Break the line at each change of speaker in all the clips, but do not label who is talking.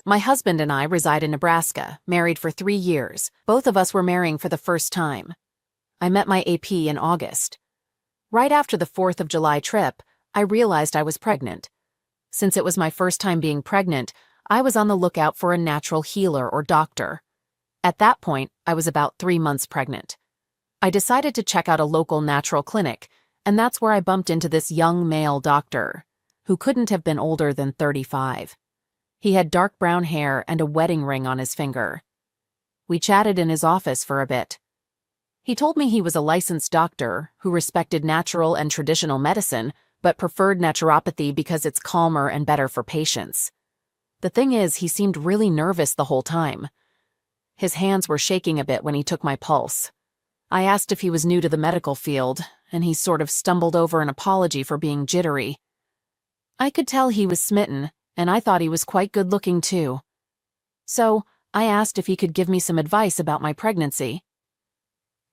My husband and I reside in Nebraska, married for 3 years. Both of us were marrying for the first time. I met my AP in August. Right after the 4th of July trip, I realized I was pregnant. Since it was my first time being pregnant, I was on the lookout for a natural healer or doctor. At that point, I was about 3 months pregnant. I decided to check out a local natural clinic, and that's where I bumped into this young male doctor, who couldn't have been older than 35. He had dark brown hair and a wedding ring on his finger. We chatted in his office for a bit. He told me he was a licensed doctor who respected natural and traditional medicine, but preferred naturopathy because it's calmer and better for patients. The thing is, he seemed really nervous the whole time. His hands were shaking a bit when he took my pulse. I asked if he was new to the medical field, and he sort of stumbled over an apology for being jittery. I could tell he was smitten, and I thought he was quite good-looking too. So, I asked if he could give me some advice about my pregnancy.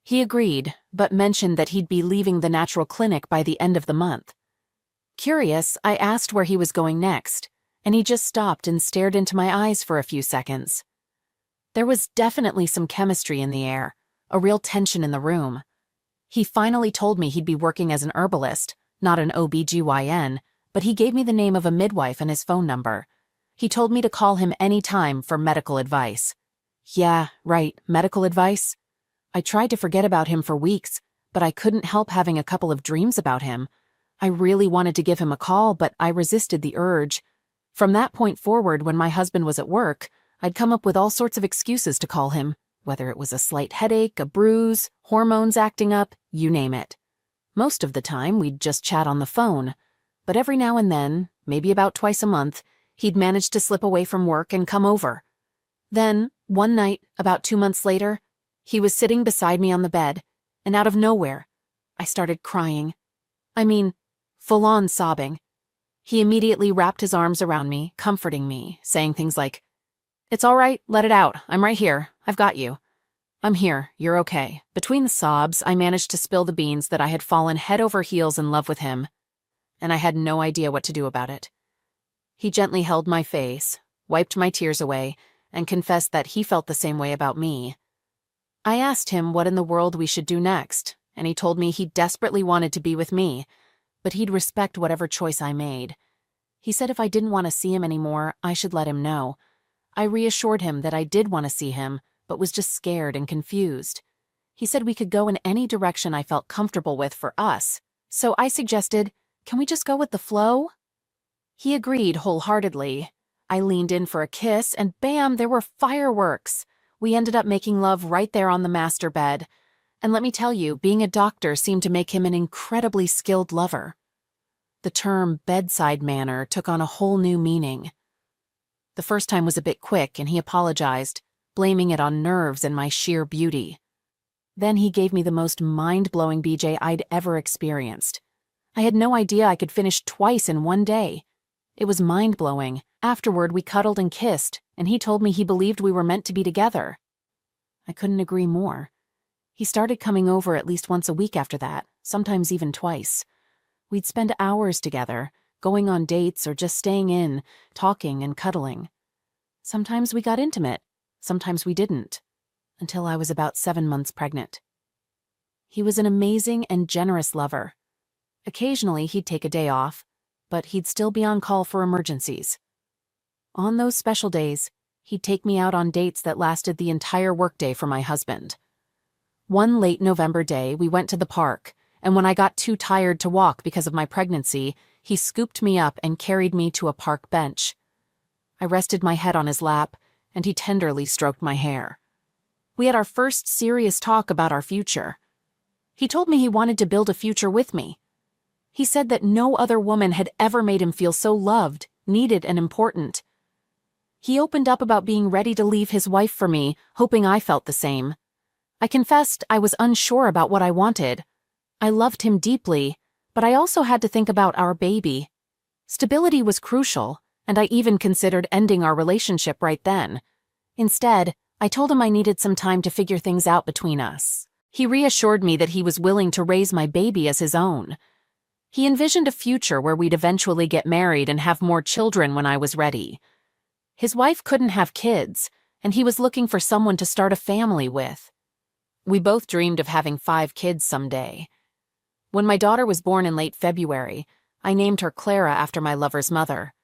He agreed, but mentioned that he'd be leaving the natural clinic by the end of the month. Curious, I asked where he was going next, and he just stopped and stared into my eyes for a few seconds. There was definitely some chemistry in the air, a real tension in the room. He finally told me he'd be working as an herbalist, not an OBGYN, but he gave me the name of a midwife and his phone number. He told me to call him any time for medical advice. Yeah, right, medical advice. I tried to forget about him for weeks, but I couldn't help having a couple of dreams about him. I really wanted to give him a call, but I resisted the urge. From that point forward, when my husband was at work, I'd come up with all sorts of excuses to call him, whether it was a slight headache, a bruise, hormones acting up, you name it. Most of the time, we'd just chat on the phone, but every now and then, maybe about twice a month, he'd manage to slip away from work and come over. Then, one night, about 2 months later, he was sitting beside me on the bed, and out of nowhere, I started crying. I mean, full-on sobbing. He immediately wrapped his arms around me, comforting me, saying things like, "It's all right, let it out, I'm right here, I've got you. I'm here, you're okay." Between the sobs, I managed to spill the beans that I had fallen head over heels in love with him, and I had no idea what to do about it. He gently held my face, wiped my tears away, and confessed that he felt the same way about me. I asked him what in the world we should do next, and he told me he desperately wanted to be with me, but he'd respect whatever choice I made. He said if I didn't want to see him anymore, I should let him know. I reassured him that I did want to see him, but was just scared and confused. He said we could go in any direction I felt comfortable with for us, so I suggested, "Can we just go with the flow?" He agreed wholeheartedly. I leaned in for a kiss, and bam, there were fireworks. We ended up making love right there on the master bed. And let me tell you, being a doctor seemed to make him an incredibly skilled lover. The term bedside manner took on a whole new meaning. The first time was a bit quick, and he apologized, blaming it on nerves and my sheer beauty. Then he gave me the most mind-blowing BJ I'd ever experienced. I had no idea I could finish twice in one day. It was mind-blowing. Afterward, we cuddled and kissed, and he told me he believed we were meant to be together. I couldn't agree more. He started coming over at least once a week after that, sometimes even twice. We'd spend hours together, going on dates or just staying in, talking and cuddling. Sometimes we got intimate, sometimes we didn't, until I was about 7 months pregnant. He was an amazing and generous lover. Occasionally, he'd take a day off, but he'd still be on call for emergencies. On those special days, he'd take me out on dates that lasted the entire workday for my husband. One late November day, we went to the park, and when I got too tired to walk because of my pregnancy, he scooped me up and carried me to a park bench. I rested my head on his lap, and he tenderly stroked my hair. We had our first serious talk about our future. He told me he wanted to build a future with me. He said that no other woman had ever made him feel so loved, needed, and important. He opened up about being ready to leave his wife for me, hoping I felt the same. I confessed I was unsure about what I wanted. I loved him deeply, but I also had to think about our baby. Stability was crucial, and I even considered ending our relationship right then. Instead, I told him I needed some time to figure things out between us. He reassured me that he was willing to raise my baby as his own. He envisioned a future where we'd eventually get married and have more children when I was ready. His wife couldn't have kids, and he was looking for someone to start a family with. We both dreamed of having 5 kids someday. When my daughter was born in late February, I named her Clara after my lover's mother.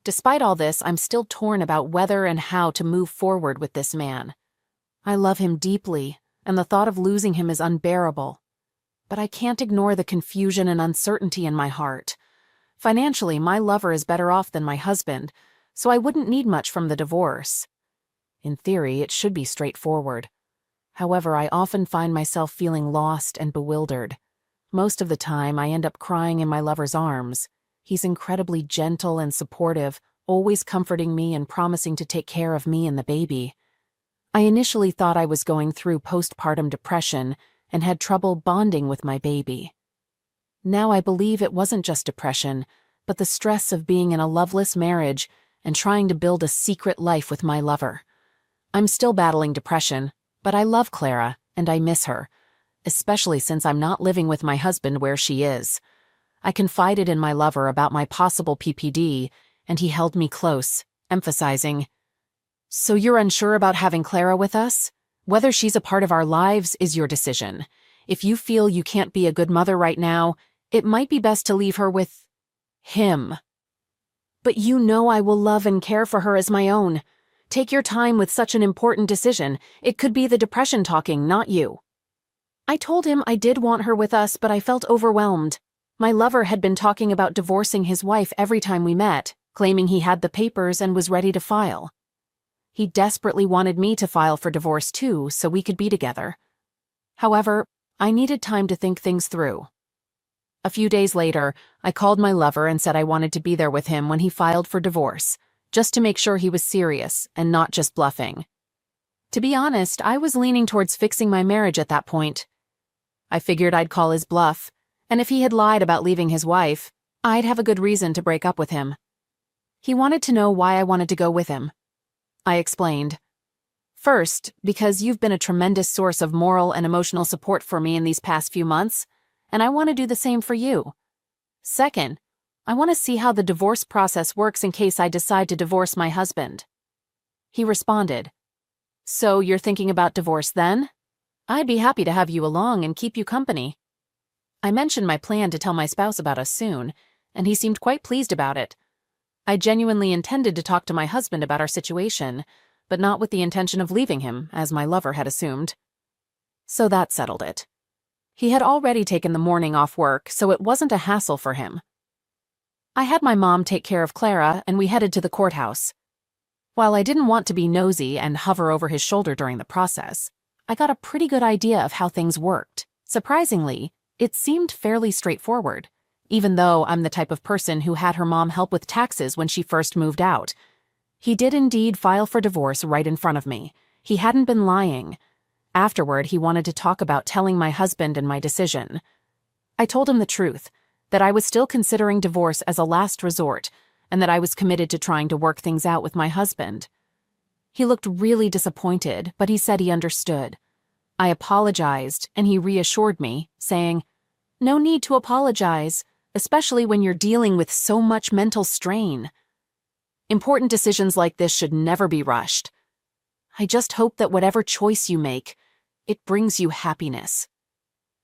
Despite all this, I'm still torn about whether and how to move forward with this man. I love him deeply, and the thought of losing him is unbearable. But I can't ignore the confusion and uncertainty in my heart. Financially, my lover is better off than my husband, so I wouldn't need much from the divorce. In theory, it should be straightforward. However, I often find myself feeling lost and bewildered. Most of the time, I end up crying in my lover's arms. He's incredibly gentle and supportive, always comforting me and promising to take care of me and the baby. I initially thought I was going through postpartum depression and had trouble bonding with my baby. Now I believe it wasn't just depression, but the stress of being in a loveless marriage and trying to build a secret life with my lover. I'm still battling depression, but I love Clara and I miss her, especially since I'm not living with my husband where she is. I confided in my lover about my possible PPD, and he held me close, emphasizing, "So you're unsure about having Clara with us? Whether she's a part of our lives is your decision. If you feel you can't be a good mother right now, it might be best to leave her with him. But you know I will love and care for her as my own. Take your time with such an important decision. It could be the depression talking, not you." I told him I did want her with us, but I felt overwhelmed. My lover had been talking about divorcing his wife every time we met, claiming he had the papers and was ready to file. He desperately wanted me to file for divorce too, so we could be together. However, I needed time to think things through. A few days later, I called my lover and said I wanted to be there with him when he filed for divorce, just to make sure he was serious and not just bluffing. To be honest, I was leaning towards fixing my marriage at that point. I figured I'd call his bluff, and if he had lied about leaving his wife, I'd have a good reason to break up with him. He wanted to know why I wanted to go with him. I explained. "First, because you've been a tremendous source of moral and emotional support for me in these past few months, and I want to do the same for you. Second, I want to see how the divorce process works in case I decide to divorce my husband." He responded, "So you're thinking about divorce then? I'd be happy to have you along and keep you company." I mentioned my plan to tell my spouse about us soon, and he seemed quite pleased about it. I genuinely intended to talk to my husband about our situation, but not with the intention of leaving him, as my lover had assumed. So that settled it. He had already taken the morning off work, so it wasn't a hassle for him. I had my mom take care of Clara, and we headed to the courthouse. While I didn't want to be nosy and hover over his shoulder during the process, I got a pretty good idea of how things worked. Surprisingly, it seemed fairly straightforward, even though I'm the type of person who had her mom help with taxes when she first moved out. He did indeed file for divorce right in front of me. He hadn't been lying. Afterward, he wanted to talk about telling my husband and my decision. I told him the truth, that I was still considering divorce as a last resort, and that I was committed to trying to work things out with my husband. He looked really disappointed, but he said he understood. I apologized, and he reassured me, saying, "No need to apologize, especially when you're dealing with so much mental strain. Important decisions like this should never be rushed. I just hope that whatever choice you make, it brings you happiness."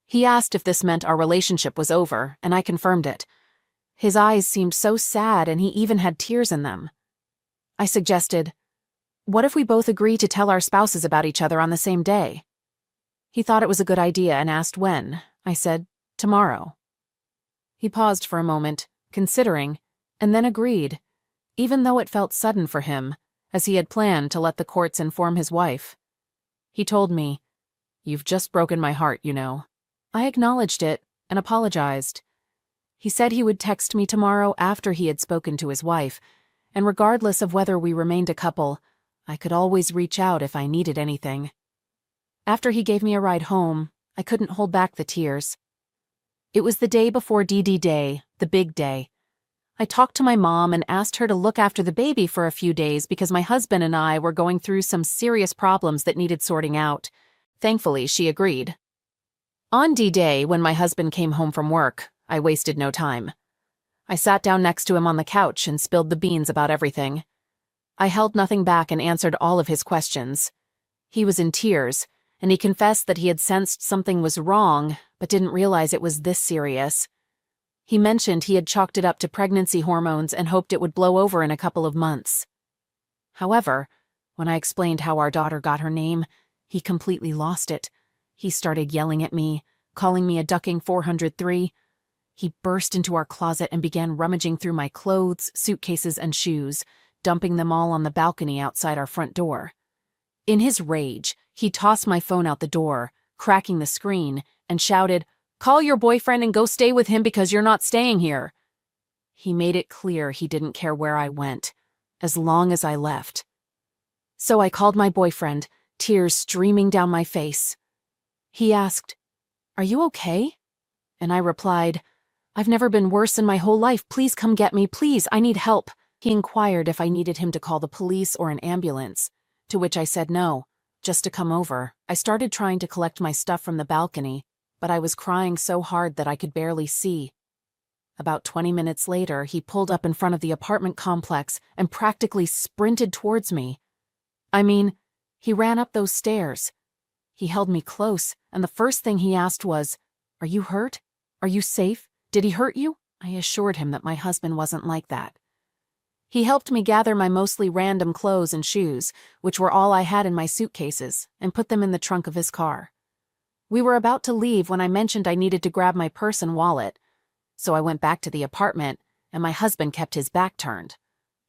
He asked if this meant our relationship was over, and I confirmed it. His eyes seemed so sad, and he even had tears in them. I suggested, "What if we both agree to tell our spouses about each other on the same day?" He thought it was a good idea and asked when. I said, "Tomorrow." He paused for a moment, considering, and then agreed, even though it felt sudden for him, as he had planned to let the courts inform his wife. He told me, "You've just broken my heart, you know." I acknowledged it and apologized. He said he would text me tomorrow after he had spoken to his wife, and regardless of whether we remained a couple, I could always reach out if I needed anything. After he gave me a ride home, I couldn't hold back the tears. It was the day before DD Day, the big day. I talked to my mom and asked her to look after the baby for a few days because my husband and I were going through some serious problems that needed sorting out. Thankfully, she agreed. On D-Day, when my husband came home from work, I wasted no time. I sat down next to him on the couch and spilled the beans about everything. I held nothing back and answered all of his questions. He was in tears, and he confessed that he had sensed something was wrong, but didn't realize it was this serious. He mentioned he had chalked it up to pregnancy hormones and hoped it would blow over in a couple of months. However, when I explained how our daughter got her name, he completely lost it. He started yelling at me, calling me a ducking 403. He burst into our closet and began rummaging through my clothes, suitcases, and shoes, dumping them all on the balcony outside our front door. In his rage, he tossed my phone out the door, cracking the screen, and shouted, "Call your boyfriend and go stay with him because you're not staying here." He made it clear he didn't care where I went, as long as I left. So I called my boyfriend, tears streaming down my face. He asked, "Are you okay?" And I replied, "I've never been worse in my whole life. Please come get me. Please, I need help." He inquired if I needed him to call the police or an ambulance, to which I said no, just to come over. I started trying to collect my stuff from the balcony, but I was crying so hard that I could barely see. About 20 minutes later, he pulled up in front of the apartment complex and practically sprinted towards me. I mean, he ran up those stairs. He held me close, and the first thing he asked was, "Are you hurt? Are you safe? Did he hurt you?" I assured him that my husband wasn't like that. He helped me gather my mostly random clothes and shoes, which were all I had in my suitcases, and put them in the trunk of his car. We were about to leave when I mentioned I needed to grab my purse and wallet, so I went back to the apartment, and my husband kept his back turned.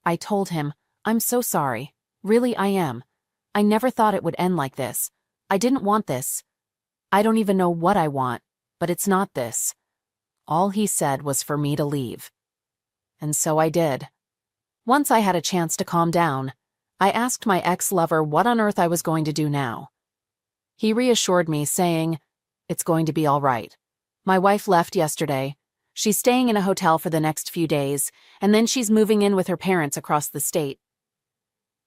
I told him, "I'm so sorry. Really, I am. I never thought it would end like this. I didn't want this. I don't even know what I want, but it's not this." All he said was for me to leave. And so I did. Once I had a chance to calm down, I asked my ex-lover what on earth I was going to do now. He reassured me, saying, "It's going to be all right. My wife left yesterday. She's staying in a hotel for the next few days, and then she's moving in with her parents across the state."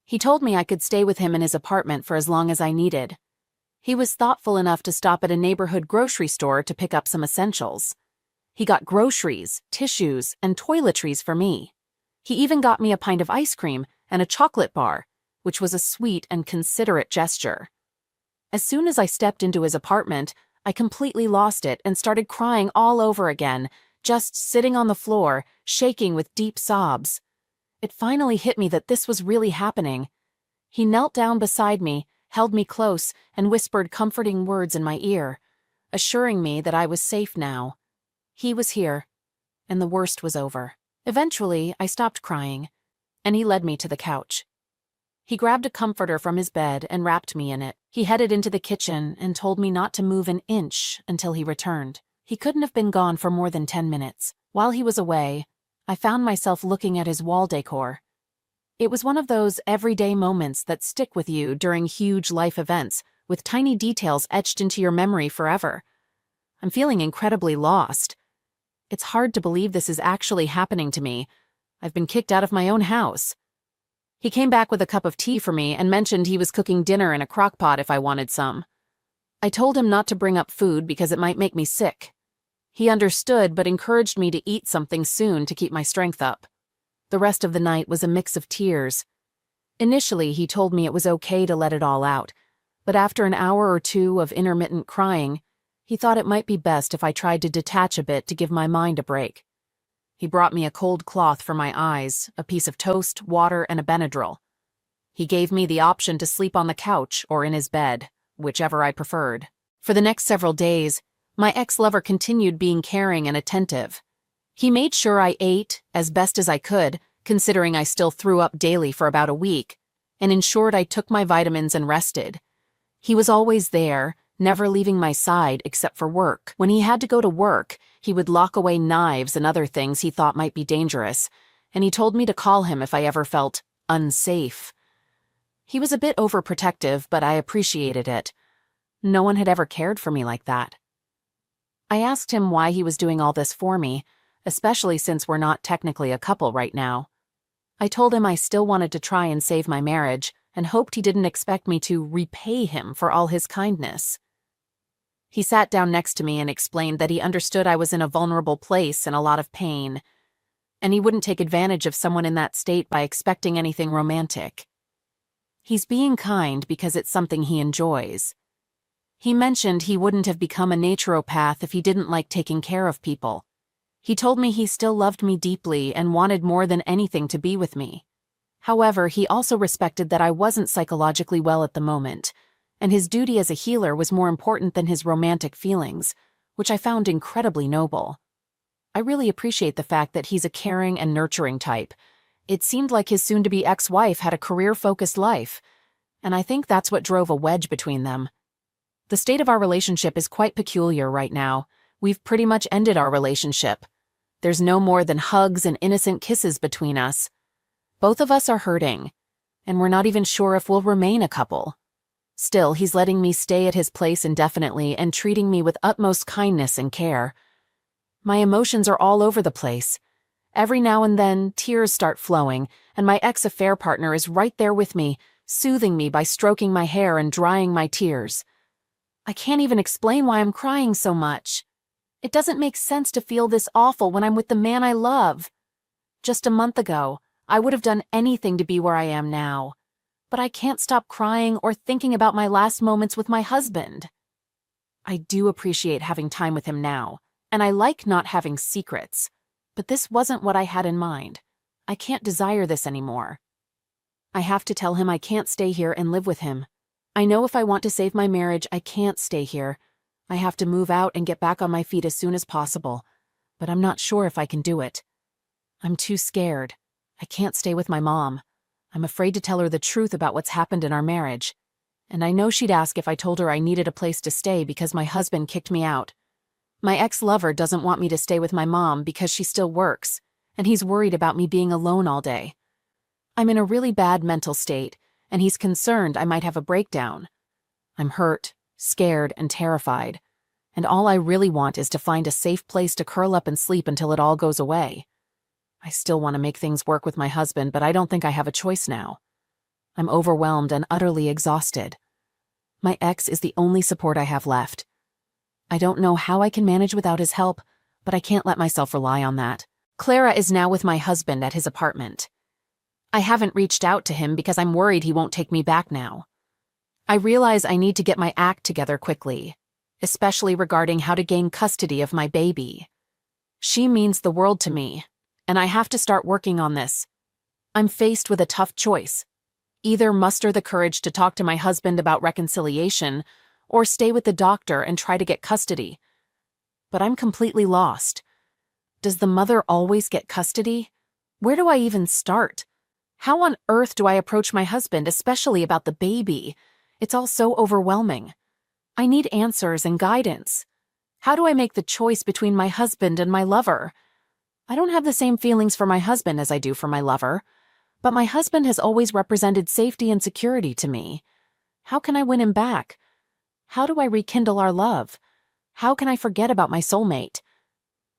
He told me I could stay with him in his apartment for as long as I needed. He was thoughtful enough to stop at a neighborhood grocery store to pick up some essentials. He got groceries, tissues, and toiletries for me. He even got me a pint of ice cream and a chocolate bar, which was a sweet and considerate gesture. As soon as I stepped into his apartment, I completely lost it and started crying all over again, just sitting on the floor, shaking with deep sobs. It finally hit me that this was really happening. He knelt down beside me, held me close, and whispered comforting words in my ear, assuring me that I was safe now. He was here, and the worst was over. Eventually, I stopped crying, and he led me to the couch. He grabbed a comforter from his bed and wrapped me in it. He headed into the kitchen and told me not to move an inch until he returned. He couldn't have been gone for more than 10 minutes. While he was away, I found myself looking at his wall decor. It was one of those everyday moments that stick with you during huge life events, with tiny details etched into your memory forever. I'm feeling incredibly lost. It's hard to believe this is actually happening to me. I've been kicked out of my own house. He came back with a cup of tea for me and mentioned he was cooking dinner in a crock pot if I wanted some. I told him not to bring up food because it might make me sick. He understood but encouraged me to eat something soon to keep my strength up. The rest of the night was a mix of tears. Initially, he told me it was okay to let it all out, but after an hour or two of intermittent crying, he thought it might be best if I tried to detach a bit to give my mind a break. He brought me a cold cloth for my eyes, a piece of toast, water, and a Benadryl. He gave me the option to sleep on the couch or in his bed, whichever I preferred. For the next several days, my ex-lover continued being caring and attentive. He made sure I ate as best as I could, considering I still threw up daily for about a week, and ensured I took my vitamins and rested. He was always there, never leaving my side except for work. When he had to go to work, he would lock away knives and other things he thought might be dangerous, and he told me to call him if I ever felt unsafe. He was a bit overprotective, but I appreciated it. No one had ever cared for me like that. I asked him why he was doing all this for me, especially since we're not technically a couple right now. I told him I still wanted to try and save my marriage, and hoped he didn't expect me to repay him for all his kindness. He sat down next to me and explained that he understood I was in a vulnerable place and a lot of pain. and he wouldn't take advantage of someone in that state by expecting anything romantic. He's being kind because it's something he enjoys. He mentioned he wouldn't have become a naturopath if he didn't like taking care of people. He told me he still loved me deeply and wanted more than anything to be with me. However, he also respected that I wasn't psychologically well at the moment, and his duty as a healer was more important than his romantic feelings, which I found incredibly noble. I really appreciate the fact that he's a caring and nurturing type. It seemed like his soon-to-be ex-wife had a career-focused life, and I think that's what drove a wedge between them. The state of our relationship is quite peculiar right now. We've pretty much ended our relationship. There's no more than hugs and innocent kisses between us. Both of us are hurting, and we're not even sure if we'll remain a couple. Still, he's letting me stay at his place indefinitely and treating me with utmost kindness and care. My emotions are all over the place. Every now and then, tears start flowing, and my ex-affair partner is right there with me, soothing me by stroking my hair and drying my tears. I can't even explain why I'm crying so much. It doesn't make sense to feel this awful when I'm with the man I love. Just a month ago, I would have done anything to be where I am now. But I can't stop crying or thinking about my last moments with my husband. I do appreciate having time with him now, and I like not having secrets. But this wasn't what I had in mind. I can't desire this anymore. I have to tell him I can't stay here and live with him. I know if I want to save my marriage, I can't stay here. I have to move out and get back on my feet as soon as possible. But I'm not sure if I can do it. I'm too scared. I can't stay with my mom. I'm afraid to tell her the truth about what's happened in our marriage. And I know she'd ask if I told her I needed a place to stay because my husband kicked me out. My ex-lover doesn't want me to stay with my mom because she still works, and he's worried about me being alone all day. I'm in a really bad mental state, and he's concerned I might have a breakdown. I'm hurt, scared, and terrified, and all I really want is to find a safe place to curl up and sleep until it all goes away. I still want to make things work with my husband, but I don't think I have a choice now. I'm overwhelmed and utterly exhausted. My ex is the only support I have left. I don't know how I can manage without his help, but I can't let myself rely on that. Clara is now with my husband at his apartment. I haven't reached out to him because I'm worried he won't take me back now. I realize I need to get my act together quickly, especially regarding how to gain custody of my baby. She means the world to me, and I have to start working on this. I'm faced with a tough choice. Either muster the courage to talk to my husband about reconciliation, or stay with the doctor and try to get custody. But I'm completely lost. Does the mother always get custody? Where do I even start? How on earth do I approach my husband, especially about the baby? It's all so overwhelming. I need answers and guidance. How do I make the choice between my husband and my lover? I don't have the same feelings for my husband as I do for my lover, but my husband has always represented safety and security to me. How can I win him back? How do I rekindle our love? How can I forget about my soulmate?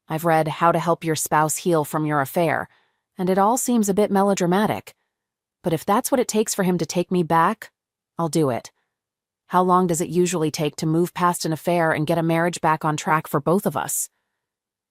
I've read How to Help Your Spouse Heal from Your Affair, and it all seems a bit melodramatic. But if that's what it takes for him to take me back, I'll do it. How long does it usually take to move past an affair and get a marriage back on track for both of us?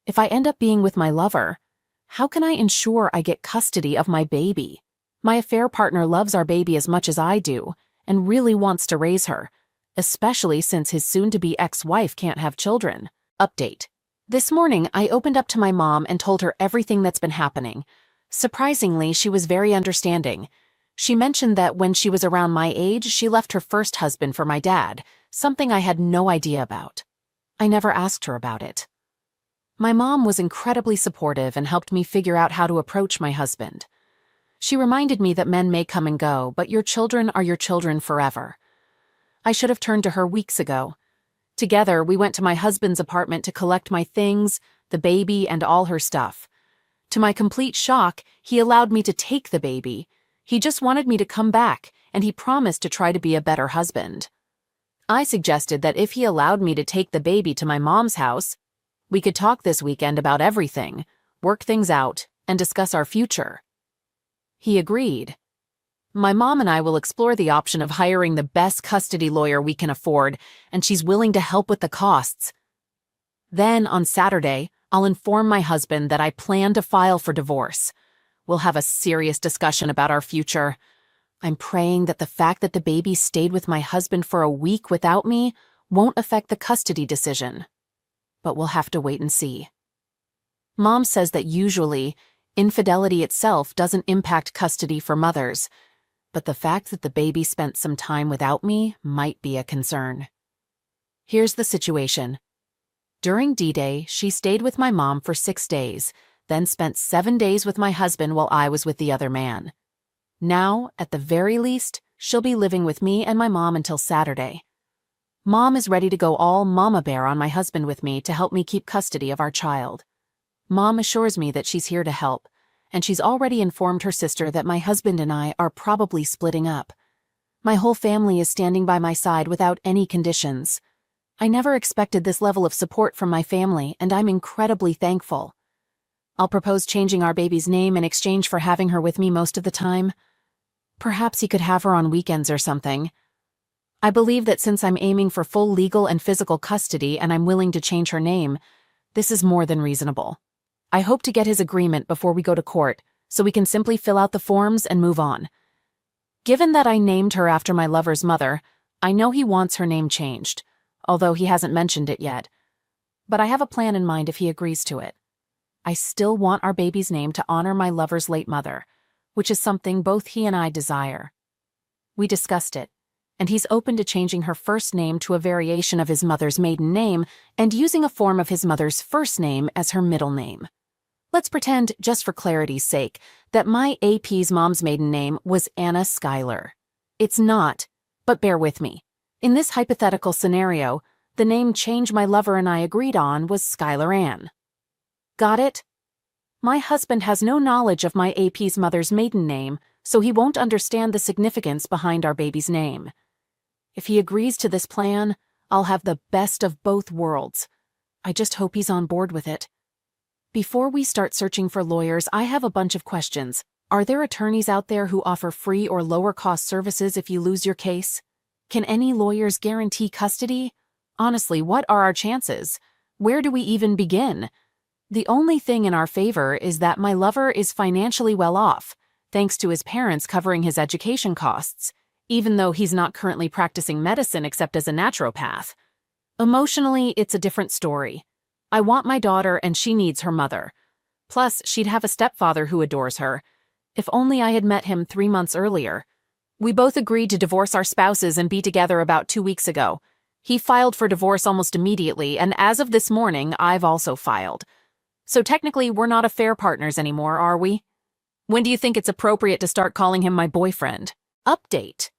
If I end up being with my lover, how can I ensure I get custody of my baby? My affair partner loves our baby as much as I do and really wants to raise her, especially since his soon-to-be ex-wife can't have children. Update. This morning, I opened up to my mom and told her everything that's been happening. Surprisingly, she was very understanding. She mentioned that when she was around my age, she left her first husband for my dad, something I had no idea about. I never asked her about it. My mom was incredibly supportive and helped me figure out how to approach my husband. She reminded me that men may come and go, but your children are your children forever. I should have turned to her weeks ago. Together, we went to my husband's apartment to collect my things, the baby, and all her stuff. To my complete shock, he allowed me to take the baby. He just wanted me to come back, and he promised to try to be a better husband. I suggested that if he allowed me to take the baby to my mom's house, we could talk this weekend about everything, work things out, and discuss our future. He agreed. My mom and I will explore the option of hiring the best custody lawyer we can afford, and she's willing to help with the costs. Then, on Saturday, I'll inform my husband that I plan to file for divorce. We'll have a serious discussion about our future. I'm praying that the fact that the baby stayed with my husband for a week without me won't affect the custody decision. But we'll have to wait and see. Mom says that usually, infidelity itself doesn't impact custody for mothers, but the fact that the baby spent some time without me might be a concern. Here's the situation. During D-Day, she stayed with my mom for 6 days, then spent 7 days with my husband while I was with the other man. Now, at the very least, she'll be living with me and my mom until Saturday. Mom is ready to go all mama bear on my husband with me to help me keep custody of our child. Mom assures me that she's here to help, and she's already informed her sister that my husband and I are probably splitting up. My whole family is standing by my side without any conditions. I never expected this level of support from my family, and I'm incredibly thankful. I'll propose changing our baby's name in exchange for having her with me most of the time. Perhaps he could have her on weekends or something. I believe that since I'm aiming for full legal and physical custody and I'm willing to change her name, this is more than reasonable. I hope to get his agreement before we go to court, so we can simply fill out the forms and move on. Given that I named her after my lover's mother, I know he wants her name changed, although he hasn't mentioned it yet. But I have a plan in mind if he agrees to it. I still want our baby's name to honor my lover's late mother, which is something both he and I desire. We discussed it, and he's open to changing her first name to a variation of his mother's maiden name and using a form of his mother's first name as her middle name. Let's pretend, just for clarity's sake, that my AP's mom's maiden name was Anna Schuyler. It's not, but bear with me. In this hypothetical scenario, the name change my lover and I agreed on was Schuyler Ann. Got it? My husband has no knowledge of my AP's mother's maiden name, so he won't understand the significance behind our baby's name. If he agrees to this plan, I'll have the best of both worlds. I just hope he's on board with it. Before we start searching for lawyers, I have a bunch of questions. Are there attorneys out there who offer free or lower-cost services if you lose your case? Can any lawyers guarantee custody? Honestly, what are our chances? Where do we even begin? The only thing in our favor is that my lover is financially well off, thanks to his parents covering his education costs, even though he's not currently practicing medicine except as a naturopath. Emotionally, it's a different story. I want my daughter and she needs her mother. Plus, she'd have a stepfather who adores her. If only I had met him 3 months earlier. We both agreed to divorce our spouses and be together about 2 weeks ago. He filed for divorce almost immediately, and as of this morning, I've also filed. So technically, we're not affair partners anymore, are we? When do you think it's appropriate to start calling him my boyfriend? Update.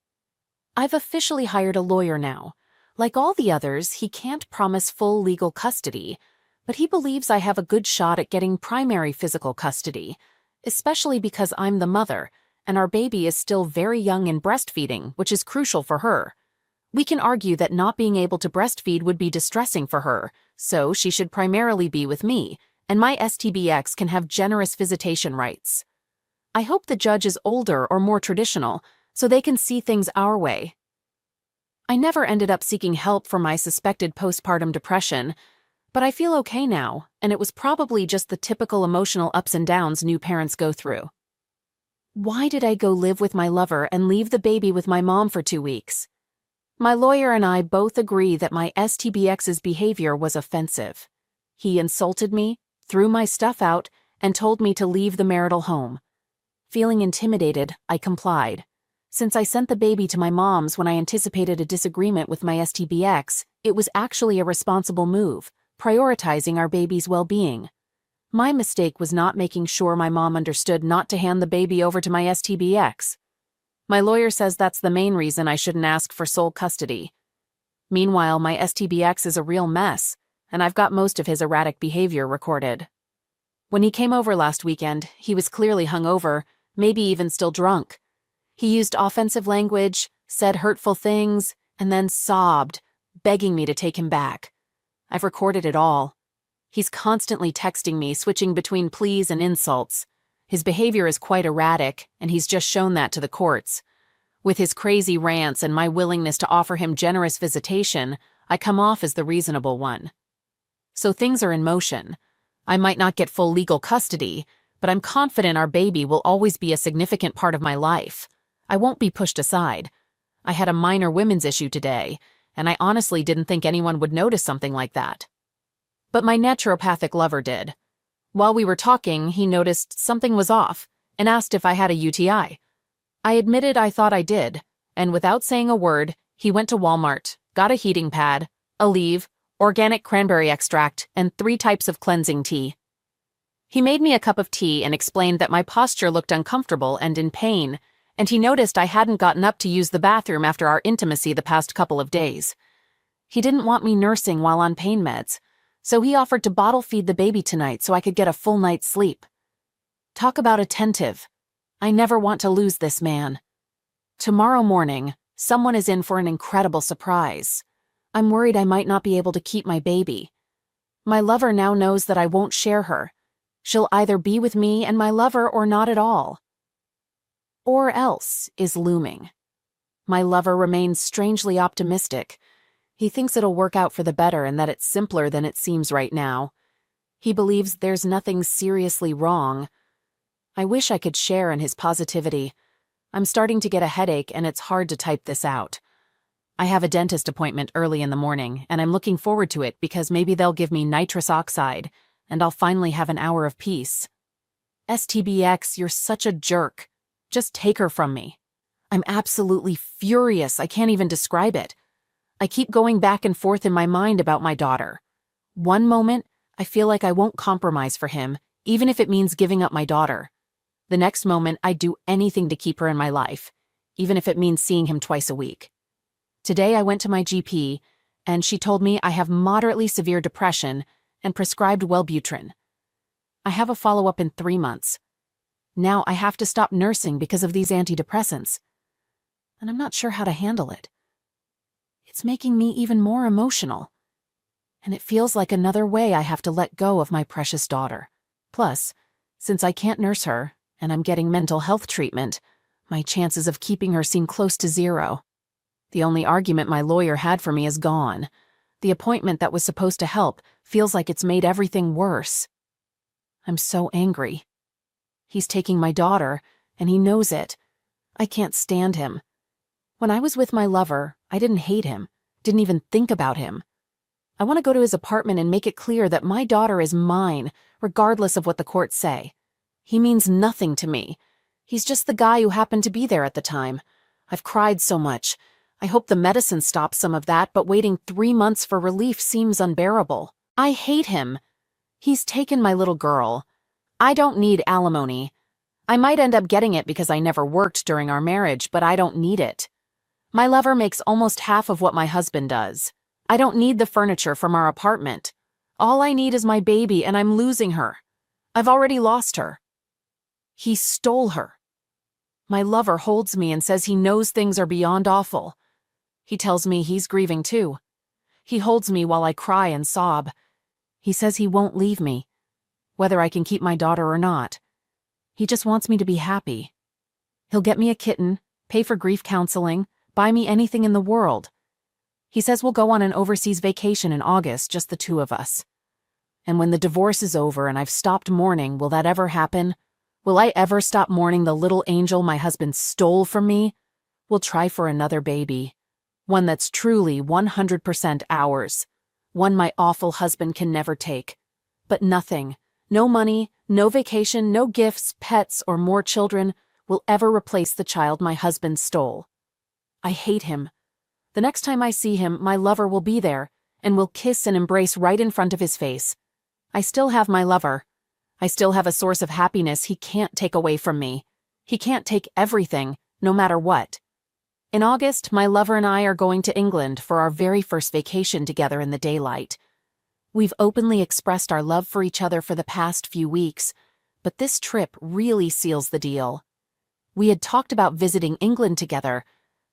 I've officially hired a lawyer now. Like all the others, he can't promise full legal custody, but he believes I have a good shot at getting primary physical custody, especially because I'm the mother, and our baby is still very young and breastfeeding, which is crucial for her. We can argue that not being able to breastfeed would be distressing for her, so she should primarily be with me, and my STBX can have generous visitation rights. I hope the judge is older or more traditional, so they can see things our way. I never ended up seeking help for my suspected postpartum depression, but I feel okay now, and it was probably just the typical emotional ups and downs new parents go through. Why did I go live with my lover and leave the baby with my mom for 2 weeks? My lawyer and I both agree that my STBX's behavior was offensive. He insulted me, threw my stuff out, and told me to leave the marital home. Feeling intimidated, I complied. Since I sent the baby to my mom's when I anticipated a disagreement with my STBX, it was actually a responsible move, prioritizing our baby's well-being. My mistake was not making sure my mom understood not to hand the baby over to my STBX. My lawyer says that's the main reason I shouldn't ask for sole custody. Meanwhile, my STBX is a real mess, and I've got most of his erratic behavior recorded. When he came over last weekend, he was clearly hungover, maybe even still drunk. He used offensive language, said hurtful things, and then sobbed, begging me to take him back. I've recorded it all. He's constantly texting me, switching between pleas and insults. His behavior is quite erratic, and he's just shown that to the courts. With his crazy rants and my willingness to offer him generous visitation, I come off as the reasonable one. So things are in motion. I might not get full legal custody, but I'm confident our baby will always be a significant part of my life. I won't be pushed aside. I had a minor women's issue today, and I honestly didn't think anyone would notice something like that. But my naturopathic lover did. While we were talking, he noticed something was off and asked if I had a UTI. I admitted I thought I did, and without saying a word, he went to Walmart, got a heating pad, Aleve, organic cranberry extract, and 3 types of cleansing tea. He made me a cup of tea and explained that my posture looked uncomfortable and in pain, and he noticed I hadn't gotten up to use the bathroom after our intimacy the past couple of days. He didn't want me nursing while on pain meds, so he offered to bottle feed the baby tonight so I could get a full night's sleep. Talk about attentive. I never want to lose this man. Tomorrow morning, someone is in for an incredible surprise. I'm worried I might not be able to keep my baby. My lover now knows that I won't share her. She'll either be with me and my lover or not at all. Or else is looming. My lover remains strangely optimistic. He thinks it'll work out for the better and that it's simpler than it seems right now. He believes there's nothing seriously wrong. I wish I could share in his positivity. I'm starting to get a headache and it's hard to type this out. I have a dentist appointment early in the morning, and I'm looking forward to it because maybe they'll give me nitrous oxide, and I'll finally have an hour of peace. STBX, you're such a jerk. Just take her from me. I'm absolutely furious. I can't even describe it. I keep going back and forth in my mind about my daughter. One moment, I feel like I won't compromise for him, even if it means giving up my daughter. The next moment, I'd do anything to keep her in my life, even if it means seeing him twice a week. Today I went to my GP, and she told me I have moderately severe depression and prescribed Wellbutrin. I have a follow-up in 3 months. Now I have to stop nursing because of these antidepressants, and I'm not sure how to handle it. It's making me even more emotional, and it feels like another way I have to let go of my precious daughter. Plus, since I can't nurse her, and I'm getting mental health treatment, my chances of keeping her seem close to 0. The only argument my lawyer had for me is gone. The appointment that was supposed to help feels like it's made everything worse. I'm so angry. He's taking my daughter, and he knows it. I can't stand him. When I was with my lover, I didn't hate him, didn't even think about him. I want to go to his apartment and make it clear that my daughter is mine, regardless of what the courts say. He means nothing to me. He's just the guy who happened to be there at the time. I've cried so much. I hope the medicine stops some of that, but waiting 3 months for relief seems unbearable. I hate him. He's taken my little girl. I don't need alimony. I might end up getting it because I never worked during our marriage, but I don't need it. My lover makes almost half of what my husband does. I don't need the furniture from our apartment. All I need is my baby, and I'm losing her. I've already lost her. He stole her. My lover holds me and says he knows things are beyond awful. He tells me he's grieving too. He holds me while I cry and sob. He says he won't leave me, whether I can keep my daughter or not. He just wants me to be happy. He'll get me a kitten, pay for grief counseling, buy me anything in the world. He says we'll go on an overseas vacation in August, just the 2 of us. And when the divorce is over and I've stopped mourning, will that ever happen? Will I ever stop mourning the little angel my husband stole from me? We'll try for another baby. One that's truly 100% ours. One my awful husband can never take. But nothing, no money, no vacation, no gifts, pets, or more children will ever replace the child my husband stole. I hate him. The next time I see him, my lover will be there, and we'll kiss and embrace right in front of his face. I still have my lover. I still have a source of happiness he can't take away from me. He can't take everything, no matter what. In August, my lover and I are going to England for our very first vacation together in the daylight. We've openly expressed our love for each other for the past few weeks, but this trip really seals the deal. We had talked about visiting England together,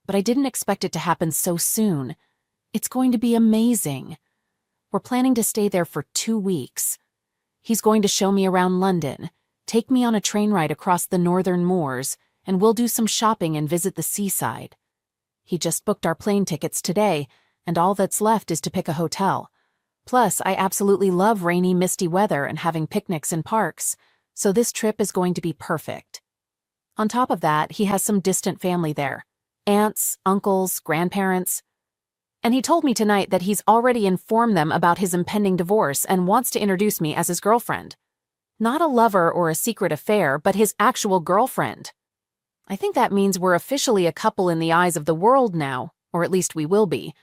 but I didn't expect it to happen so soon. It's going to be amazing. We're planning to stay there for 2 weeks. He's going to show me around London, take me on a train ride across the northern moors, and we'll do some shopping and visit the seaside. He just booked our plane tickets today, and all that's left is to pick a hotel. Plus, I absolutely love rainy, misty weather and having picnics in parks, so this trip is going to be perfect. On top of that, he has some distant family there. Aunts, uncles, grandparents. And he told me tonight that he's already informed them about his impending divorce and wants to introduce me as his girlfriend. Not a lover or a secret affair, but his actual girlfriend. I think that means we're officially a couple in the eyes of the world now, or at least we will be.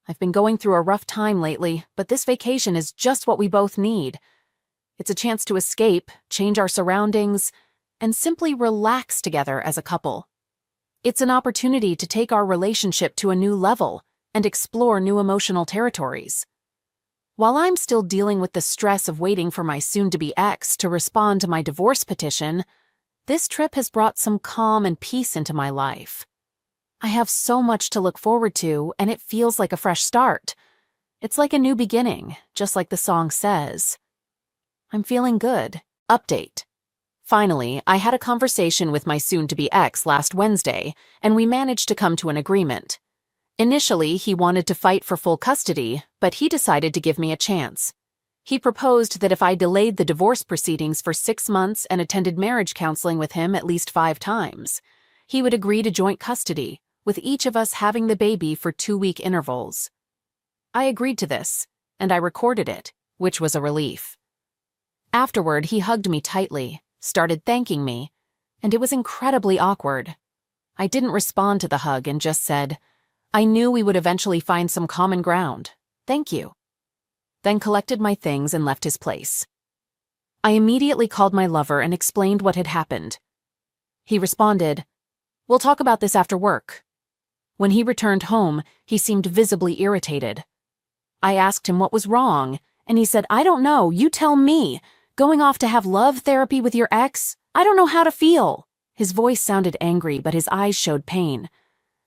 I've been going through a rough time lately, but this vacation is just what we both need. It's a chance to escape, change our surroundings, and simply relax together as a couple. It's an opportunity to take our relationship to a new level and explore new emotional territories. While I'm still dealing with the stress of waiting for my soon-to-be ex to respond to my divorce petition, this trip has brought some calm and peace into my life. I have so much to look forward to, and it feels like a fresh start. It's like a new beginning, just like the song says. I'm feeling good. Update. Finally, I had a conversation with my soon-to-be ex last Wednesday, and we managed to come to an agreement. Initially, he wanted to fight for full custody, but he decided to give me a chance. He proposed that if I delayed the divorce proceedings for 6 months and attended marriage counseling with him at least 5 times, he would agree to joint custody, with each of us having the baby for 2-week intervals. I agreed to this, and I recorded it, which was a relief. Afterward, he hugged me tightly, started thanking me, and it was incredibly awkward. I didn't respond to the hug and just said, I knew we would eventually find some common ground. Thank you. Then collected my things and left his place. I immediately called my lover and explained what had happened. He responded, We'll talk about this after work. When he returned home, he seemed visibly irritated. I asked him what was wrong, and he said, I don't know, you tell me. Going off to have love therapy with your ex? I don't know how to feel. His voice sounded angry, but his eyes showed pain.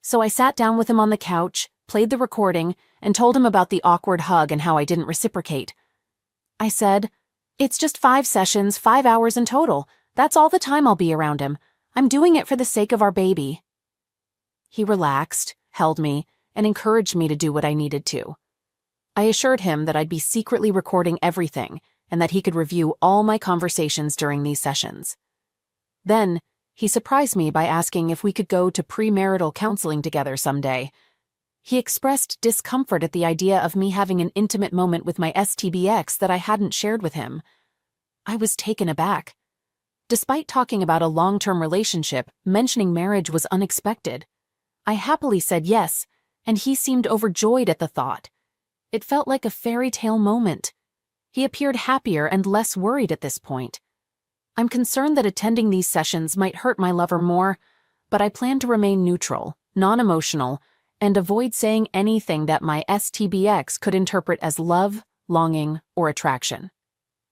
So I sat down with him on the couch, played the recording, and told him about the awkward hug and how I didn't reciprocate. I said, It's just 5 sessions, 5 hours in total. That's all the time I'll be around him. I'm doing it for the sake of our baby. He relaxed, held me, and encouraged me to do what I needed to. I assured him that I'd be secretly recording everything and that he could review all my conversations during these sessions. Then, he surprised me by asking if we could go to premarital counseling together someday. He expressed discomfort at the idea of me having an intimate moment with my STBX that I hadn't shared with him. I was taken aback. Despite talking about a long-term relationship, mentioning marriage was unexpected. I happily said yes, and he seemed overjoyed at the thought. It felt like a fairy tale moment. He appeared happier and less worried at this point. I'm concerned that attending these sessions might hurt my lover more, but I plan to remain neutral, non-emotional, and avoid saying anything that my STBX could interpret as love, longing, or attraction.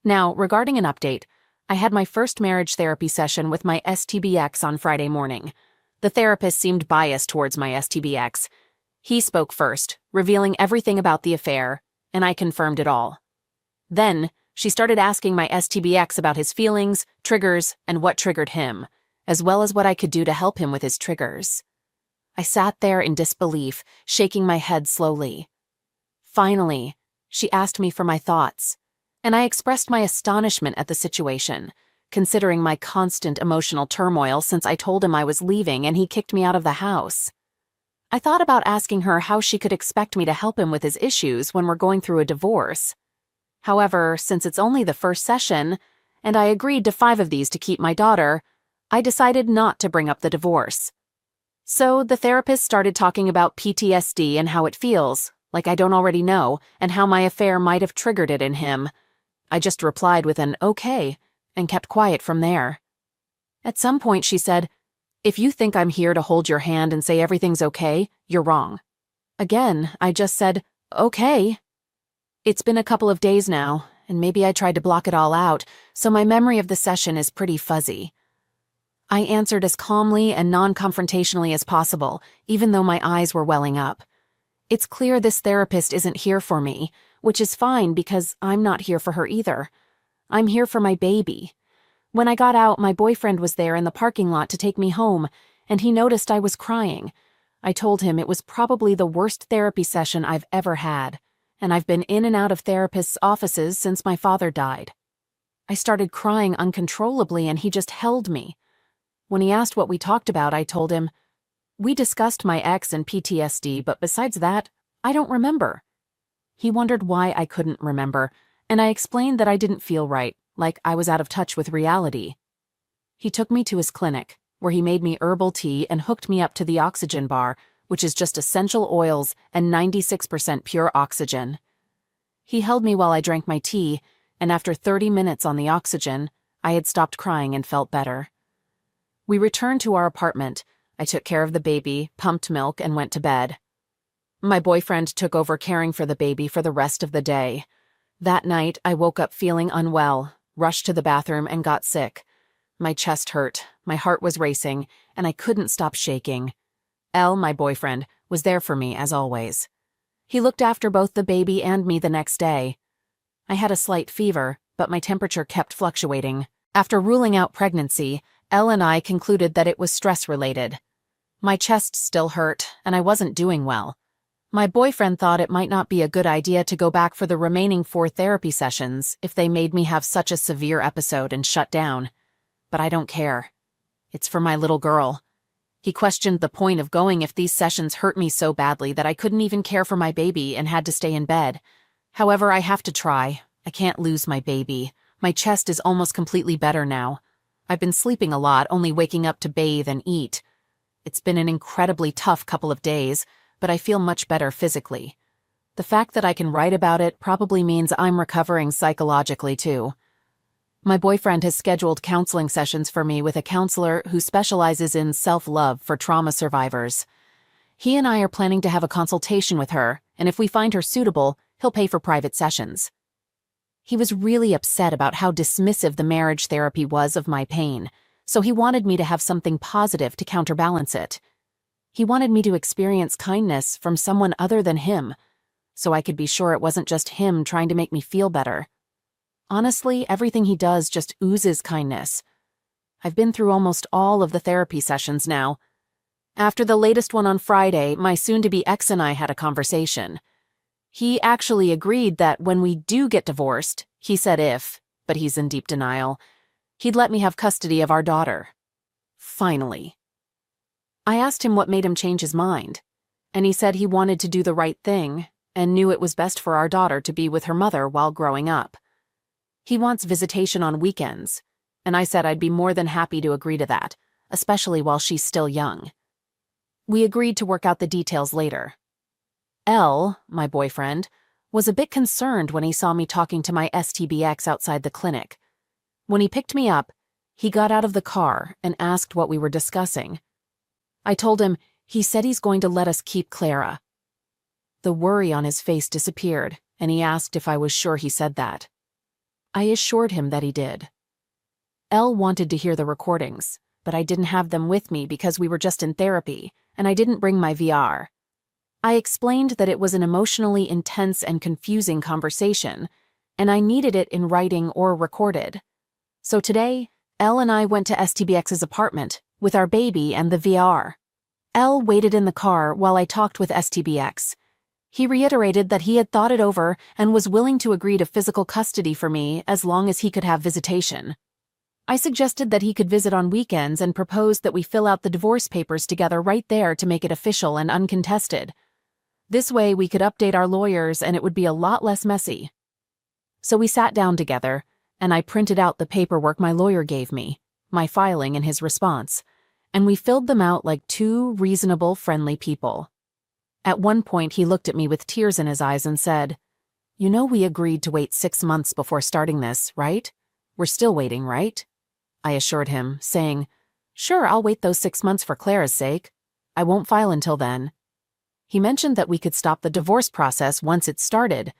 Now, regarding an update, I had my first marriage therapy session with my STBX on Friday morning. The therapist seemed biased towards my STBX. He spoke first, revealing everything about the affair, and I confirmed it all. Then, she started asking my STBX about his feelings, triggers, and what triggered him, as well as what I could do to help him with his triggers. I sat there in disbelief, shaking my head slowly. Finally, she asked me for my thoughts, and I expressed my astonishment at the situation, considering my constant emotional turmoil since I told him I was leaving and he kicked me out of the house. I thought about asking her how she could expect me to help him with his issues when we're going through a divorce. However, since it's only the first session, and I agreed to 5 of these to keep my daughter, I decided not to bring up the divorce. So the therapist started talking about PTSD and how it feels, like I don't already know, and how my affair might have triggered it in him. I just replied with an okay, and kept quiet from there. At some point she said, If you think I'm here to hold your hand and say everything's okay, you're wrong. Again, I just said, okay. It's been a couple of days now, and maybe I tried to block it all out, so my memory of the session is pretty fuzzy. I answered as calmly and non-confrontationally as possible, even though my eyes were welling up. It's clear this therapist isn't here for me, which is fine because I'm not here for her either. I'm here for my baby. When I got out, my boyfriend was there in the parking lot to take me home, and he noticed I was crying. I told him it was probably the worst therapy session I've ever had, and I've been in and out of therapists' offices since my father died. I started crying uncontrollably and he just held me. When he asked what we talked about, I told him, "We discussed my ex and PTSD, but besides that, I don't remember." He wondered why I couldn't remember, and I explained that I didn't feel right, like I was out of touch with reality. He took me to his clinic, where he made me herbal tea and hooked me up to the oxygen bar, which is just essential oils and 96% pure oxygen. He held me while I drank my tea, and after 30 minutes on the oxygen, I had stopped crying and felt better. We returned to our apartment. I took care of the baby, pumped milk, and went to bed. My boyfriend took over caring for the baby for the rest of the day. That night, I woke up feeling unwell, rushed to the bathroom, and got sick. My chest hurt, my heart was racing, and I couldn't stop shaking. My boyfriend, was there for me as always. He looked after both the baby and me the next day. I had a slight fever, but my temperature kept fluctuating. After ruling out pregnancy, Elle and I concluded that it was stress-related. My chest still hurt, and I wasn't doing well. My boyfriend thought it might not be a good idea to go back for the remaining 4 therapy sessions if they made me have such a severe episode and shut down. But I don't care. It's for my little girl. He questioned the point of going if these sessions hurt me so badly that I couldn't even care for my baby and had to stay in bed. However, I have to try. I can't lose my baby. My chest is almost completely better now. I've been sleeping a lot, only waking up to bathe and eat. It's been an incredibly tough couple of days, but I feel much better physically. The fact that I can write about it probably means I'm recovering psychologically too. My boyfriend has scheduled counseling sessions for me with a counselor who specializes in self-love for trauma survivors. He and I are planning to have a consultation with her, and if we find her suitable, he'll pay for private sessions. He was really upset about how dismissive the marriage therapy was of my pain, so he wanted me to have something positive to counterbalance it. He wanted me to experience kindness from someone other than him, so I could be sure it wasn't just him trying to make me feel better. Honestly, everything he does just oozes kindness. I've been through almost all of the therapy sessions now. After the latest one on Friday, my soon-to-be ex and I had a conversation. He actually agreed that when we do get divorced, he said if, but he's in deep denial, he'd let me have custody of our daughter. Finally. I asked him what made him change his mind, and he said he wanted to do the right thing and knew it was best for our daughter to be with her mother while growing up. He wants visitation on weekends, and I said I'd be more than happy to agree to that, especially while she's still young. We agreed to work out the details later. My boyfriend, was a bit concerned when he saw me talking to my STBX outside the clinic. When he picked me up, he got out of the car and asked what we were discussing. I told him he said he's going to let us keep Clara. The worry on his face disappeared, and he asked if I was sure he said that. I assured him that he did. Elle wanted to hear the recordings, but I didn't have them with me because we were just in therapy, and I didn't bring my VR. I explained that it was an emotionally intense and confusing conversation, and I needed it in writing or recorded. So today, Elle and I went to STBX's apartment with our baby and the VR. Elle waited in the car while I talked with STBX. He reiterated that he had thought it over and was willing to agree to physical custody for me as long as he could have visitation. I suggested that he could visit on weekends and proposed that we fill out the divorce papers together right there to make it official and uncontested. This way we could update our lawyers and it would be a lot less messy. So we sat down together, and I printed out the paperwork my lawyer gave me, my filing and his response, and we filled them out like 2 reasonable, friendly people. At one point, he looked at me with tears in his eyes and said, "You know we agreed to wait 6 months before starting this, right? We're still waiting, right?" I assured him, saying, "Sure, I'll wait those 6 months for Clara's sake. I won't file until then." He mentioned that we could stop the divorce process once it started,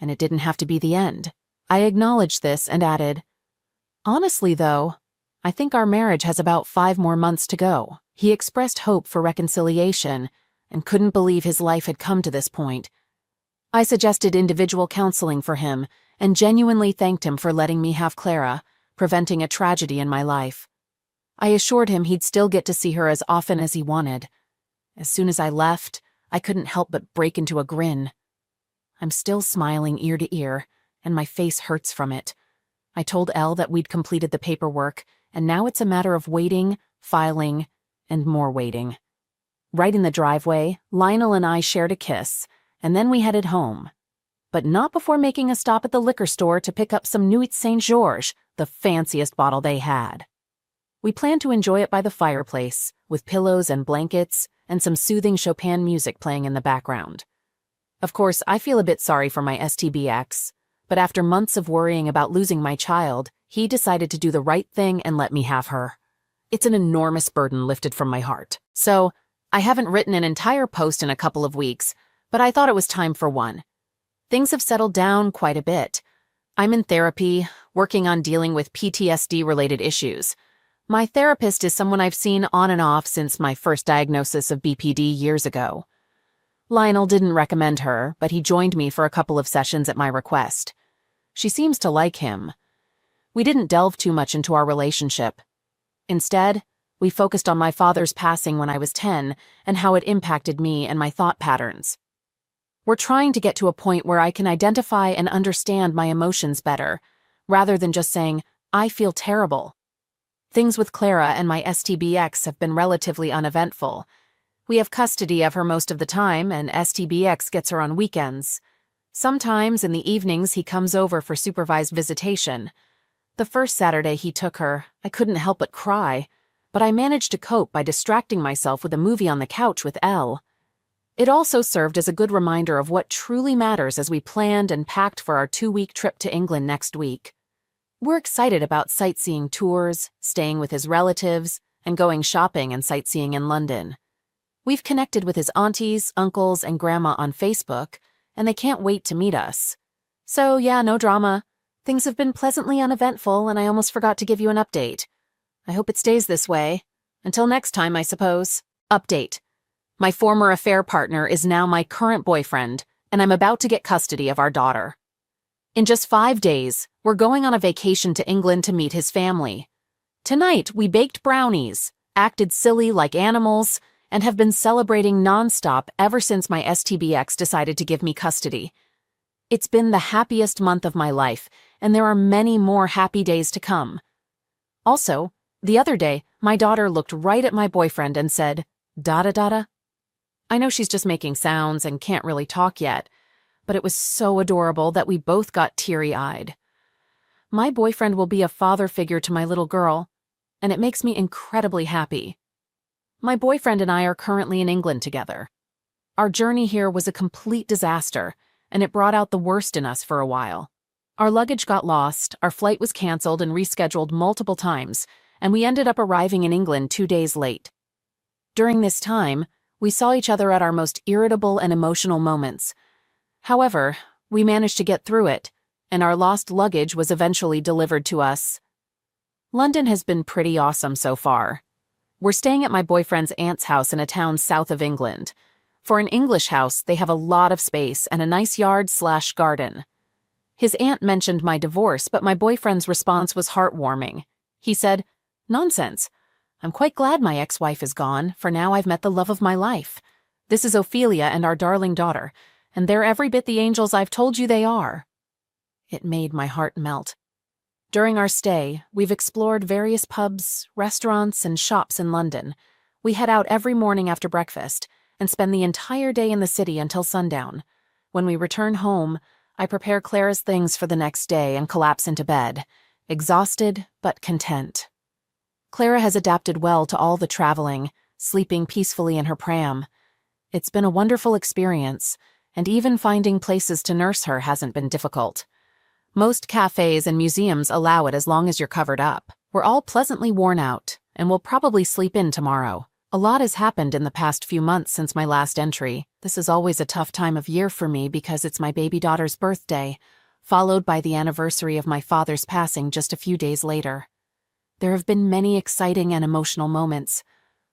and it didn't have to be the end. I acknowledged this and added, "Honestly, though, I think our marriage has about 5 more months to go." He expressed hope for reconciliation and couldn't believe his life had come to this point. I suggested individual counseling for him and genuinely thanked him for letting me have Clara, preventing a tragedy in my life. I assured him he'd still get to see her as often as he wanted. As soon as I left, I couldn't help but break into a grin. I'm still smiling ear to ear, and my face hurts from it. I told Elle that we'd completed the paperwork, and now it's a matter of waiting, filing, and more waiting. Right in the driveway, Lionel and I shared a kiss, and then we headed home. But not before making a stop at the liquor store to pick up some Nuit Saint Georges, the fanciest bottle they had. We planned to enjoy it by the fireplace, with pillows and blankets, and some soothing Chopin music playing in the background. Of course, I feel a bit sorry for my STBX, but after months of worrying about losing my child, he decided to do the right thing and let me have her. It's an enormous burden lifted from my heart. So, I haven't written an entire post in a couple of weeks, but I thought it was time for one. Things have settled down quite a bit. I'm in therapy, working on dealing with PTSD-related issues. My therapist is someone I've seen on and off since my first diagnosis of BPD years ago. Lionel didn't recommend her, but he joined me for a couple of sessions at my request. She seems to like him. We didn't delve too much into our relationship. Instead, we focused on my father's passing when I was 10 and how it impacted me and my thought patterns. We're trying to get to a point where I can identify and understand my emotions better, rather than just saying, I feel terrible. Things with Clara and my STBX have been relatively uneventful. We have custody of her most of the time, and STBX gets her on weekends. Sometimes in the evenings he comes over for supervised visitation. The first Saturday he took her, I couldn't help but cry, but I managed to cope by distracting myself with a movie on the couch with Elle. It also served as a good reminder of what truly matters as we planned and packed for our 2-week trip to England next week. We're excited about sightseeing tours, staying with his relatives, and going shopping and sightseeing in London. We've connected with his aunties, uncles, and grandma on Facebook, and they can't wait to meet us. So yeah, no drama. Things have been pleasantly uneventful, and I almost forgot to give you an update. I hope it stays this way. Until next time, I suppose. Update. My former affair partner is now my current boyfriend, and I'm about to get custody of our daughter. In just 5 days, we're going on a vacation to England to meet his family. Tonight, we baked brownies, acted silly like animals, and have been celebrating nonstop ever since my STBX decided to give me custody. It's been the happiest month of my life, and there are many more happy days to come. Also, the other day, my daughter looked right at my boyfriend and said, "Dada dada." I know she's just making sounds and can't really talk yet, but it was so adorable that we both got teary-eyed. My boyfriend will be a father figure to my little girl, and it makes me incredibly happy. My boyfriend and I are currently in England together. Our journey here was a complete disaster, and it brought out the worst in us for a while. Our luggage got lost, our flight was canceled and rescheduled multiple times, and we ended up arriving in England 2 days late. During this time, we saw each other at our most irritable and emotional moments. However, we managed to get through it, and our lost luggage was eventually delivered to us. London has been pretty awesome so far. We're staying at my boyfriend's aunt's house in a town south of England. For an English house, they have a lot of space and a nice yard/garden. His aunt mentioned my divorce, but my boyfriend's response was heartwarming. He said, "Nonsense. I'm quite glad my ex-wife is gone, for now I've met the love of my life. This is Ophelia and our darling daughter, and they're every bit the angels I've told you they are." It made my heart melt. During our stay, we've explored various pubs, restaurants, and shops in London. We head out every morning after breakfast and spend the entire day in the city until sundown. When we return home, I prepare Clara's things for the next day and collapse into bed, exhausted but content. Clara has adapted well to all the traveling, sleeping peacefully in her pram. It's been a wonderful experience, and even finding places to nurse her hasn't been difficult. Most cafes and museums allow it as long as you're covered up. We're all pleasantly worn out, and we'll probably sleep in tomorrow. A lot has happened in the past few months since my last entry. This is always a tough time of year for me because it's my baby daughter's birthday, followed by the anniversary of my father's passing just a few days later. There have been many exciting and emotional moments.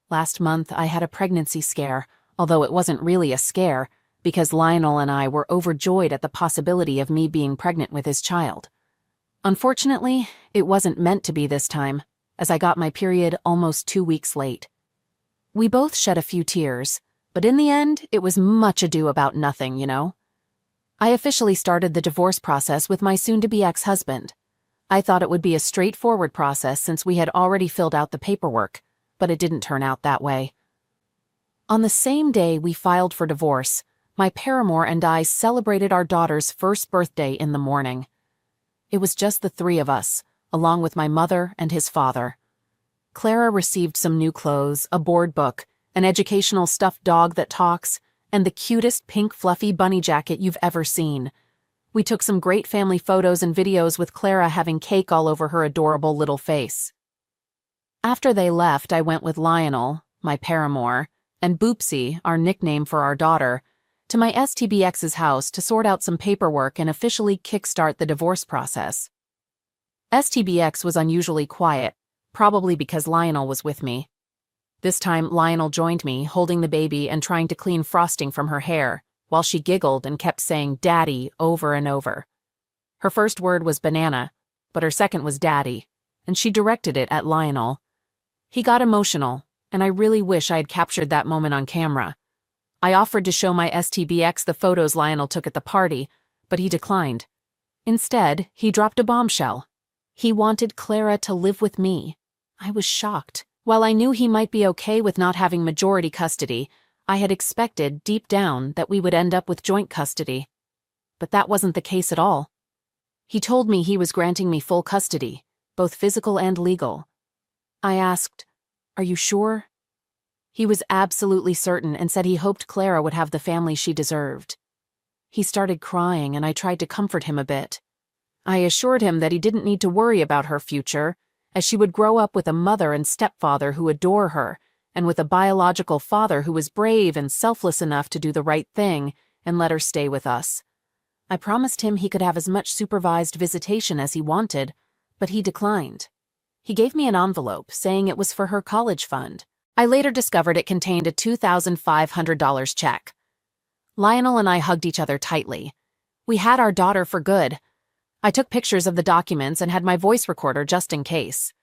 Last month, I had a pregnancy scare, although it wasn't really a scare, because Lionel and I were overjoyed at the possibility of me being pregnant with his child. Unfortunately, it wasn't meant to be this time, as I got my period almost 2 weeks late. We both shed a few tears, but in the end, it was much ado about nothing, you know? I officially started the divorce process with my soon-to-be ex-husband. I thought it would be a straightforward process since we had already filled out the paperwork, but it didn't turn out that way. On the same day we filed for divorce, my paramour and I celebrated our daughter's first birthday in the morning. It was just the three of us, along with my mother and his father. Clara received some new clothes, a board book, an educational stuffed dog that talks, and the cutest pink fluffy bunny jacket you've ever seen. We took some great family photos and videos with Clara having cake all over her adorable little face. After they left, I went with Lionel, my paramour, and Boopsie, our nickname for our daughter, to my STBX's house to sort out some paperwork and officially kickstart the divorce process. STBX was unusually quiet, probably because Lionel was with me. This time, Lionel joined me, holding the baby and trying to clean frosting from her hair, while she giggled and kept saying "Daddy" over and over. Her first word was banana, but her second was daddy, and she directed it at Lionel. He got emotional, and I really wish I had captured that moment on camera. I offered to show my STBX the photos Lionel took at the party, but he declined. Instead, he dropped a bombshell. He wanted Clara to live with me. I was shocked. While I knew he might be okay with not having majority custody, I had expected, deep down, that we would end up with joint custody. But that wasn't the case at all. He told me he was granting me full custody, both physical and legal. I asked, "Are you sure?" He was absolutely certain and said he hoped Clara would have the family she deserved. He started crying and I tried to comfort him a bit. I assured him that he didn't need to worry about her future, as she would grow up with a mother and stepfather who adore her, and with a biological father who was brave and selfless enough to do the right thing and let her stay with us. I promised him he could have as much supervised visitation as he wanted, but he declined. He gave me an envelope saying it was for her college fund. I later discovered it contained a $2,500 check. Lionel and I hugged each other tightly. We had our daughter for good. I took pictures of the documents and had my voice recorder just in case.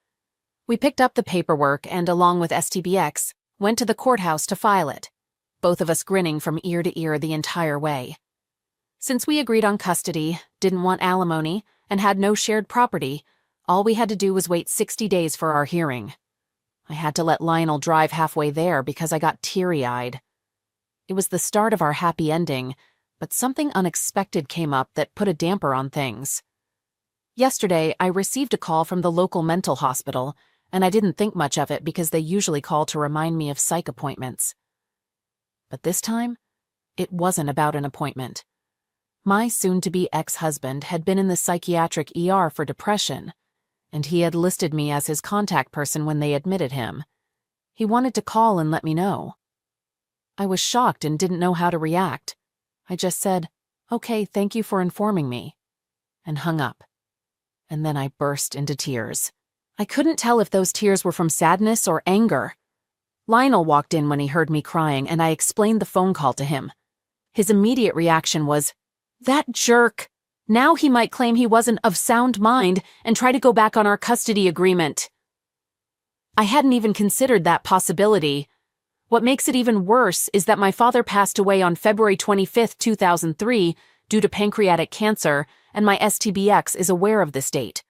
We picked up the paperwork and, along with STBX, went to the courthouse to file it, both of us grinning from ear to ear the entire way. Since we agreed on custody, didn't want alimony, and had no shared property, all we had to do was wait 60 days for our hearing. I had to let Lionel drive halfway there because I got teary-eyed. It was the start of our happy ending, but something unexpected came up that put a damper on things. Yesterday, I received a call from the local mental hospital, and I didn't think much of it because they usually call to remind me of psych appointments. But this time, it wasn't about an appointment. My soon-to-be ex-husband had been in the psychiatric ER for depression, and he had listed me as his contact person when they admitted him. He wanted to call and let me know. I was shocked and didn't know how to react. I just said, "Okay, thank you for informing me," and hung up. And then I burst into tears. I couldn't tell if those tears were from sadness or anger. Lionel walked in when he heard me crying, and I explained the phone call to him. His immediate reaction was, "That jerk! Now he might claim he wasn't of sound mind and try to go back on our custody agreement." I hadn't even considered that possibility. What makes it even worse is that my father passed away on February 25, 2003, due to pancreatic cancer, and my STBX is aware of this date.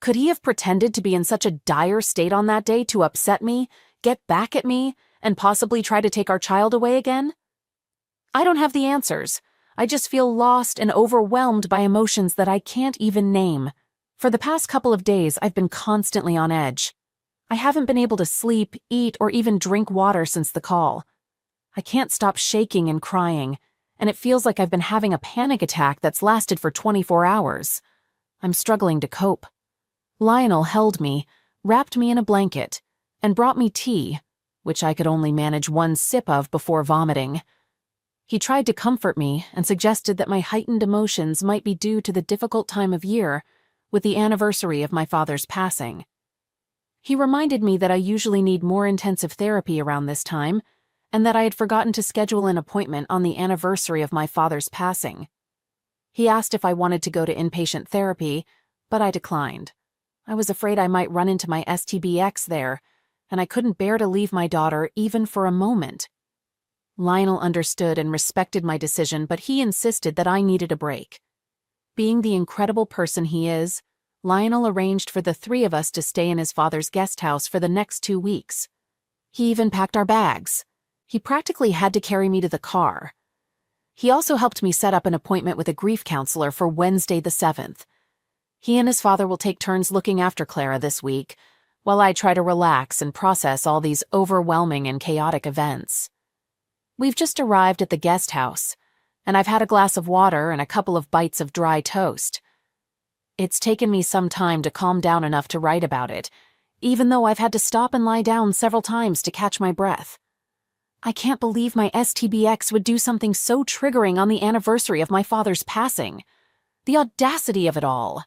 Could he have pretended to be in such a dire state on that day to upset me, get back at me, and possibly try to take our child away again? I don't have the answers. I just feel lost and overwhelmed by emotions that I can't even name. For the past couple of days, I've been constantly on edge. I haven't been able to sleep, eat, or even drink water since the call. I can't stop shaking and crying, and it feels like I've been having a panic attack that's lasted for 24 hours. I'm struggling to cope. Lionel held me, wrapped me in a blanket, and brought me tea, which I could only manage one sip of before vomiting. He tried to comfort me and suggested that my heightened emotions might be due to the difficult time of year, with the anniversary of my father's passing. He reminded me that I usually need more intensive therapy around this time, and that I had forgotten to schedule an appointment on the anniversary of my father's passing. He asked if I wanted to go to inpatient therapy, but I declined. I was afraid I might run into my STBX there, and I couldn't bear to leave my daughter even for a moment. Lionel understood and respected my decision, but he insisted that I needed a break. Being the incredible person he is, Lionel arranged for the three of us to stay in his father's guest house for the next 2 weeks. He even packed our bags. He practically had to carry me to the car. He also helped me set up an appointment with a grief counselor for Wednesday the 7th. He and his father will take turns looking after Clara this week, while I try to relax and process all these overwhelming and chaotic events. We've just arrived at the guest house, and I've had a glass of water and a couple of bites of dry toast. It's taken me some time to calm down enough to write about it, even though I've had to stop and lie down several times to catch my breath. I can't believe my STBX would do something so triggering on the anniversary of my father's passing. The audacity of it all.